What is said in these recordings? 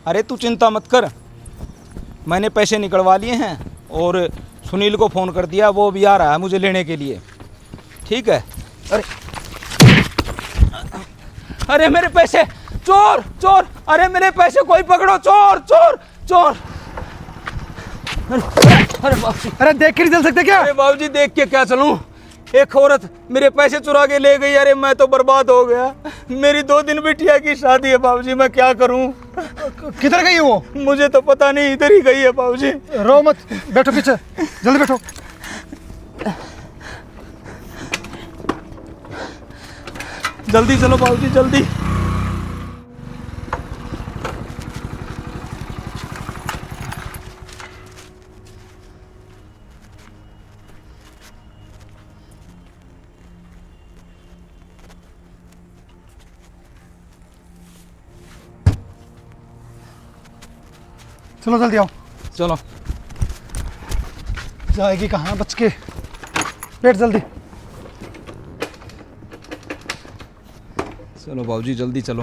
अरे तू चिंता मत कर, मैंने पैसे निकलवा लिए हैं और सुनील को फ़ोन कर दिया, वो भी आ रहा है मुझे लेने के लिए। ठीक है। अरे अरे मेरे पैसे, चोर चोर, अरे मेरे पैसे कोई पकड़ो, चोर चोर चोर। अरे बाबूजी, अरे देख के नहीं चल सकते क्या? अरे बाबूजी देख के क्या चलूं, एक औरत मेरे पैसे चुरा के ले गई। अरे मैं तो बर्बाद हो गया। मेरी 2 दिन बिटिया की शादी है बाबूजी, मैं क्या करूं? किधर गई है वो? मुझे तो पता नहीं, इधर ही गई है बाबूजी। रो मत, बैठो पीछे, जल्दी बैठो। जल्दी चलो बाबूजी, जल्दी। चलो जल्दी आओ। चलो। जाएगी कहाँ बच के? बैठ जल्दी। चलो बाबूजी जल्दी चलो।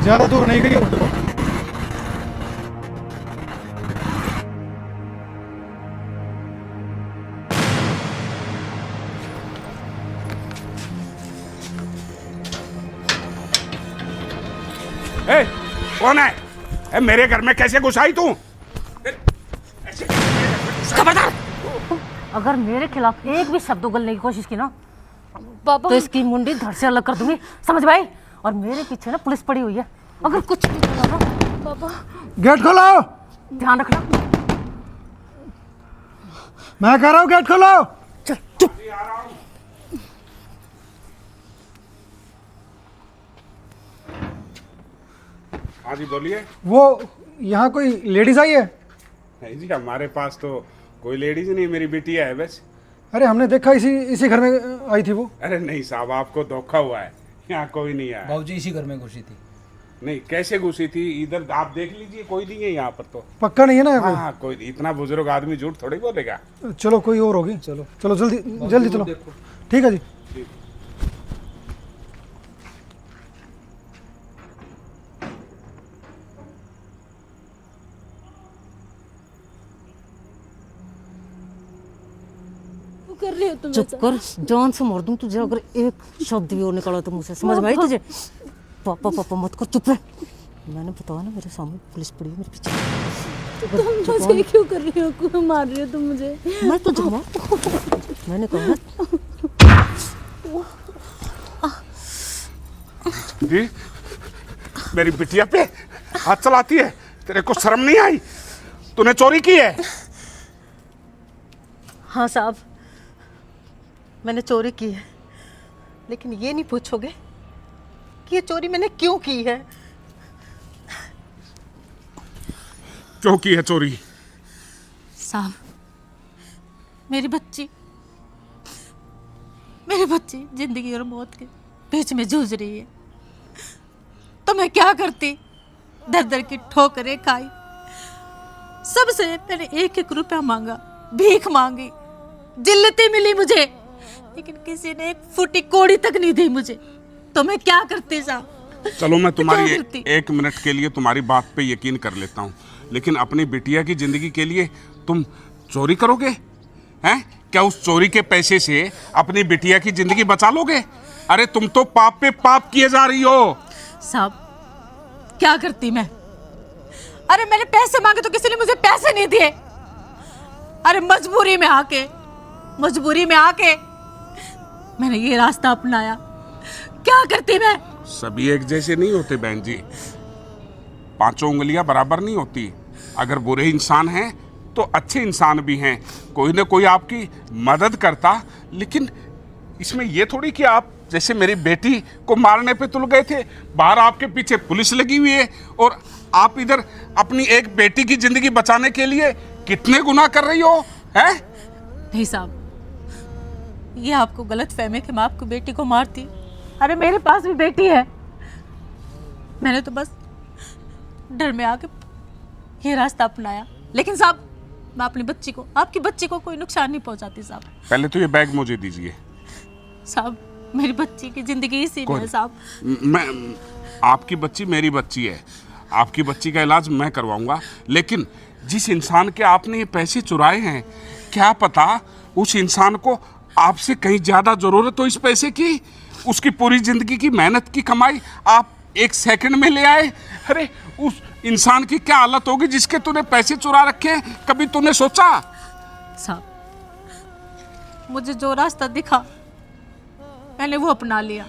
ज्यादा दूर नहीं गई। ए, कौन है? ए, मेरे घर में कैसे घुस आई तू? खबरदार! अगर मेरे खिलाफ एक भी शब्द उगलने की कोशिश की ना पापा, तो इसकी मुंडी धड़ से अलग कर दूंगी, समझ भाई? और मेरे पीछे ना पुलिस पड़ी हुई है, अगर कुछ भी करा ना। पापा गेट खोलो। ध्यान रखना। मैं कह रहा हूँ गेट खोलो। चल चुप। हाँ जी बोलिए। वो यहाँ कोई लेडीज आई है? नहीं जी, हमारे पास तो कोई लेडीज नहीं, मेरी बिटिया है बस। अरे हमने देखा इसी घर में आई थी वो। अरे नहीं साहब, आपको धोखा हुआ है, यहाँ कोई नहीं आया। बाबूजी इसी घर में घुसी थी। नहीं, कैसे घुसी थी? इधर आप देख लीजिए, कोई नहीं है यहाँ पर तो। पक्का नहीं है ना? हाँ हाँ, कोई नहीं। इतना बुजुर्ग आदमी झूठ थोड़ी बोलेगा। चलो कोई और होगी। चलो चलो जल्दी जल्दी चलो। ठीक है जी। कर रही हो तुम? चुप कर, जान से मार दूं तुझे अगर एक शब्द भी और निकला तो मुझसे, समझ में आई तुझे? पापा पापा मत कर, चुप रह। मैंने बताया ना, मेरे सामने पुलिस पड़ी है मेरे पीछे। तुम मुझे क्यों कर रही हो? क्यों मार रही हो तुम मुझे? मैं तुझे मार, मैंने कहा ना। जी, मेरी बिटिया पे हाथ चलाती है? तेरे को शर्म नहीं आई? तूने चोरी की है? हाँ साहब, मैंने चोरी की है, लेकिन ये नहीं पूछोगे कि ये चोरी मैंने क्यों की है? क्यों की है चोरी? साहब, मेरी बच्ची जिंदगी और मौत के बीच में जूझ रही है, तो मैं क्या करती? दर दर की ठोकरें खाई, सबसे मैंने 1-1 रुपया मांगा, भीख मांगी, जिल्लतें मिली मुझे, लेकिन किसी ने एक फूटी कोड़ी तक नहीं दी मुझे। तो मैं क्या करती साहब? चलो मैं तुम्हारी क्या करती? 1 मिनट के लिए तुम्हारी बात पे यकीन कर लेता हूँ, लेकिन अपनी बिटिया की जिंदगी के लिए तुम चोरी करोगे? हैं? क्या उस चोरी के पैसे से अपनी बिटिया की जिंदगी बचा लोगे? अरे तुम तो पाप पे पाप किए जा रही हो। साहब क्या करती मैं? अरे मैंने पैसे मांगे तो किसी ने मुझे पैसे नहीं दिए। अरे मजबूरी में आके मैंने ये रास्ता अपनाया। क्या करती मैं? सभी एक जैसे नहीं होते बहन जी, 5 उंगलियां बराबर नहीं होती। अगर बुरे इंसान हैं तो अच्छे इंसान भी हैं, कोई ना कोई आपकी मदद करता। लेकिन इसमें ये थोड़ी कि आप जैसे मेरी बेटी को मारने पे तुल गए थे, बाहर आपके पीछे पुलिस लगी हुई है और आप इधर अपनी एक बेटी की जिंदगी बचाने के लिए कितने गुनाह कर रही हो, हैं? नहीं साहब, ये आपको गलत फहमी कि मैं आपको बेटी को मारती। अरे मेरे पास भी बेटी है, मैंने तो बस डर में आके ये रास्ता अपनाया। लेकिन साहब, मैं अपनी बच्ची को, आपकी बच्ची को कोई नुकसान नहीं पहुंचाती साहब। पहले तो ये बैग मुझे दीजिए। साहब मेरी बच्ची की जिंदगी इसी में है साहब। मैं आपकी बच्ची मेरी बच्ची है, आपकी बच्ची का इलाज मैं करवाऊंगा, लेकिन जिस इंसान के आपने ये पैसे चुराए हैं, क्या पता उस इंसान को आपसे कहीं ज़्यादा ज़रूरत हो इस पैसे की। उसकी पूरी ज़िंदगी की मेहनत की कमाई आप एक सेकंड में ले आए। अरे उस इंसान की क्या हालत होगी जिसके तूने पैसे चुरा रखे हैं, कभी तूने सोचा? साहब मुझे जो रास्ता दिखा मैंने वो अपना लिया।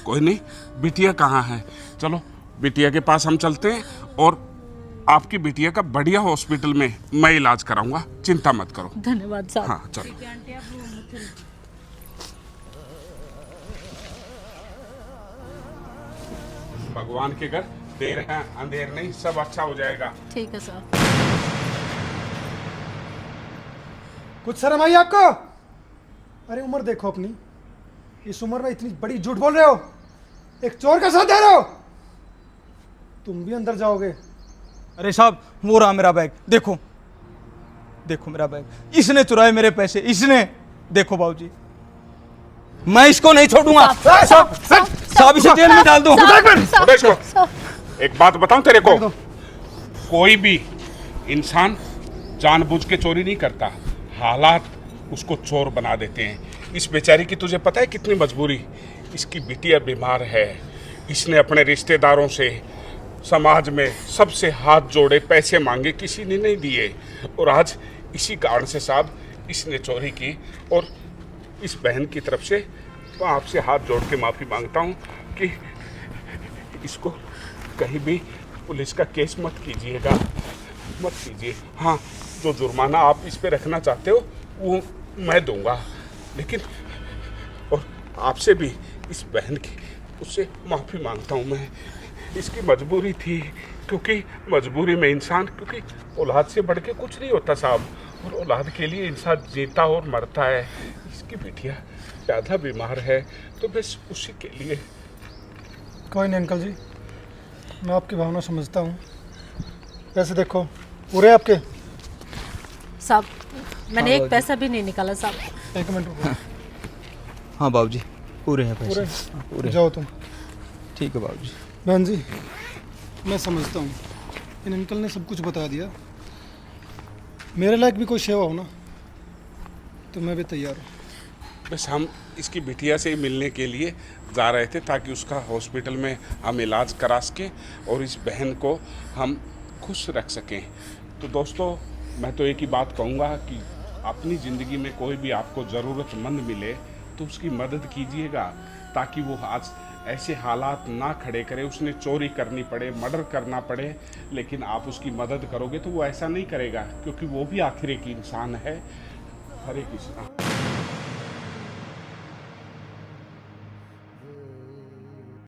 कोई नहीं, बिटिया कहाँ है? चलो बिटिया के पास हम चलते हैं और आपकी बिटिया का बढ़िया हॉस्पिटल में मैं इलाज कराऊंगा, चिंता मत करो। धन्यवाद साहब। हाँ चलो। भगवान के घर देर है अंधेर नहीं, सब अच्छा हो जाएगा। ठीक है साहब। कुछ शर्म आई आपको? अरे उम्र देखो अपनी, इस उम्र में इतनी बड़ी झूठ बोल रहे हो, एक चोर का साथ दे रहे हो। तुम भी अंदर जाओगे। अरे साहब वो रहा मेरा बैग, देखो देखो मेरा बैग, इसने चुराए मेरे पैसे, इसने। देखो बाबूजी मैं इसको नहीं छोड़ूंगा। साहब इसे जेल में डाल दो। एक बात बताऊं तेरे को, कोई भी इंसान जानबूझ के चोरी नहीं करता, हालात उसको चोर बना देते हैं। इस बेचारी की तुझे पता है कितनी मजबूरी? इसकी बिटिया बीमार है, इसने अपने रिश्तेदारों से, समाज में सबसे हाथ जोड़े, पैसे मांगे, किसी ने नहीं दिए, और आज इसी कारण से साहब इसने चोरी की। और इस बहन की तरफ से मैं आपसे हाथ जोड़ के माफ़ी मांगता हूँ कि इसको कहीं भी पुलिस का केस मत कीजिएगा, मत कीजिए। हाँ, जो जुर्माना आप इस पे रखना चाहते हो वो मैं दूंगा, लेकिन और आपसे भी इस बहन की उससे माफ़ी मांगता हूँ मैं। इसकी मजबूरी थी, क्योंकि मजबूरी में इंसान, क्योंकि औलाद से बढ़ के कुछ नहीं होता साहब, और औलाद के लिए इंसान जीता और मरता है। इसकी बिटिया ज़्यादा बीमार है तो बस उसी के लिए। कोई नहीं अंकल जी, मैं आपकी भावना समझता हूँ। पैसे देखो पूरे आपके। साहब मैंने एक पैसा भी नहीं निकाला साहब। एक मिनट रुको। हाँ बाबूजी पूरे हैं पैसे। पूरे? हाँ, पूरे। जाओ तुम। ठीक है बाबूजी। बहन जी मैं समझता हूँ, इन अंकल ने सब कुछ बता दिया। मेरे लायक भी कोई सेवा हो ना तो मैं भी तैयार हूँ। बस हम इसकी बिटिया से मिलने के लिए जा रहे थे ताकि उसका हॉस्पिटल में हम इलाज करा सकें और इस बहन को हम खुश रख सकें। तो दोस्तों मैं तो एक ही बात कहूँगा कि अपनी ज़िंदगी में कोई भी आपको ज़रूरतमंद मिले तो उसकी मदद कीजिएगा, ताकि वो आज ऐसे हालात ना खड़े करे, उसने चोरी करनी पड़े, मर्डर करना पड़े, लेकिन आप उसकी मदद करोगे तो वो ऐसा नहीं करेगा, क्योंकि वो भी आखिर एक इंसान है। हरे कृष्णा।